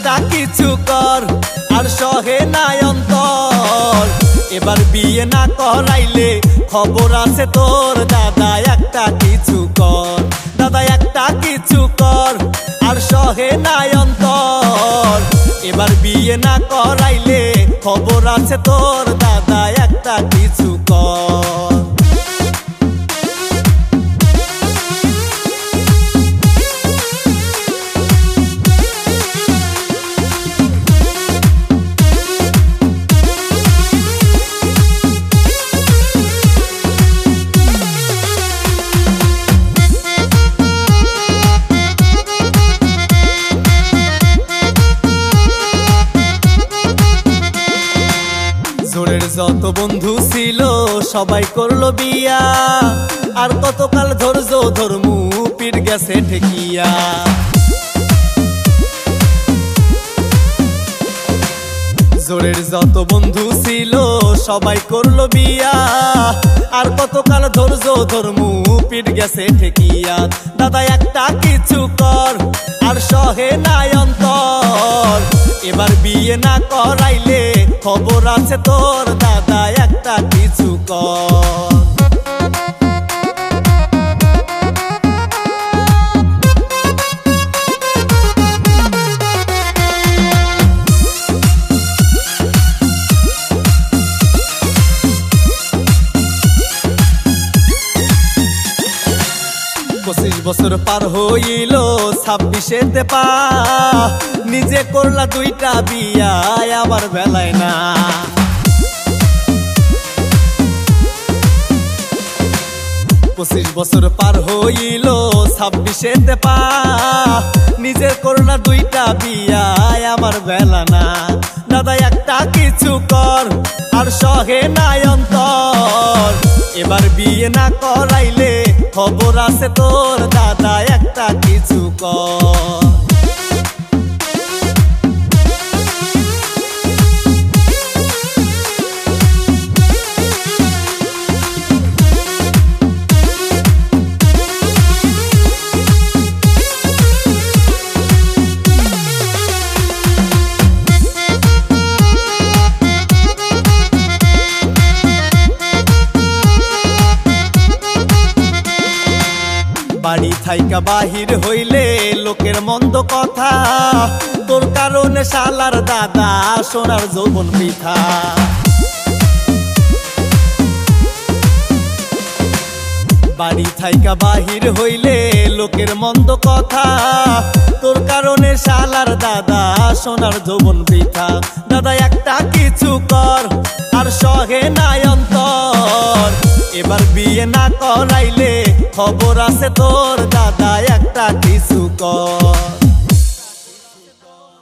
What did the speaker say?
একটা কিছু কর আর সহে নাই অন্তর। এবার বিয়ে না করাইলে খবর আছে তোর। দাদা একটা কিছু কর, দাদা একটা কিছু কর আর সহে নাই অন্তর। এবার বিয়ে না করাইলে খবর আছে তোর। দাদা একটা কিছু কর। জোরের যত বন্ধু ছিল সবাই করলো বিয়া, আর কতকাল ধৈর্য ধর্মু পীর গেছে ঠেকিয়া। জোরের যত বন্ধু ছিল সবাই করলো বিয়া, আর কতকাল ধৈর্য ধর্মু পীর গেছে ঠেকিয়া। দাদা একটা কিছু কর আর সহে নাই অন্তর। এবার বিয়ে না করাইলে খবর আছে তোর। দাদা একটা কিছু কর। পঁচিশ বছর পার হইল 26-এতে পা, নিজে করলা দুইটা বিয়া আমার বেলায় না। 25 বছর পার হইল 26-এতে পা, নিজে করলা দুইটা বিয়া আমার বেলা না। দাদা একটা কিছু কর আর সহে নাই অন্তর। এবার বিয়ে না করাইলে খবর আছে তোর। দাদা একটা কিছু কর। বাড়ি থাইকা বাহির হইলে লোকের মন্দ কথা, তোর কারণে শালার দাদা সোনার যৌবন বৃথা। বাড়ি থাইকা বাহির হইলে লোকের মন্দ কথা, তোর কারণে শালার দাদা সোনার যৌবন বৃথা। দাদা একটা কিছু কর আর সহে নাই অন্তর। এবার বিয়ে না করাইলে খবর আছে তোর। দাদা একটা কিছু কর।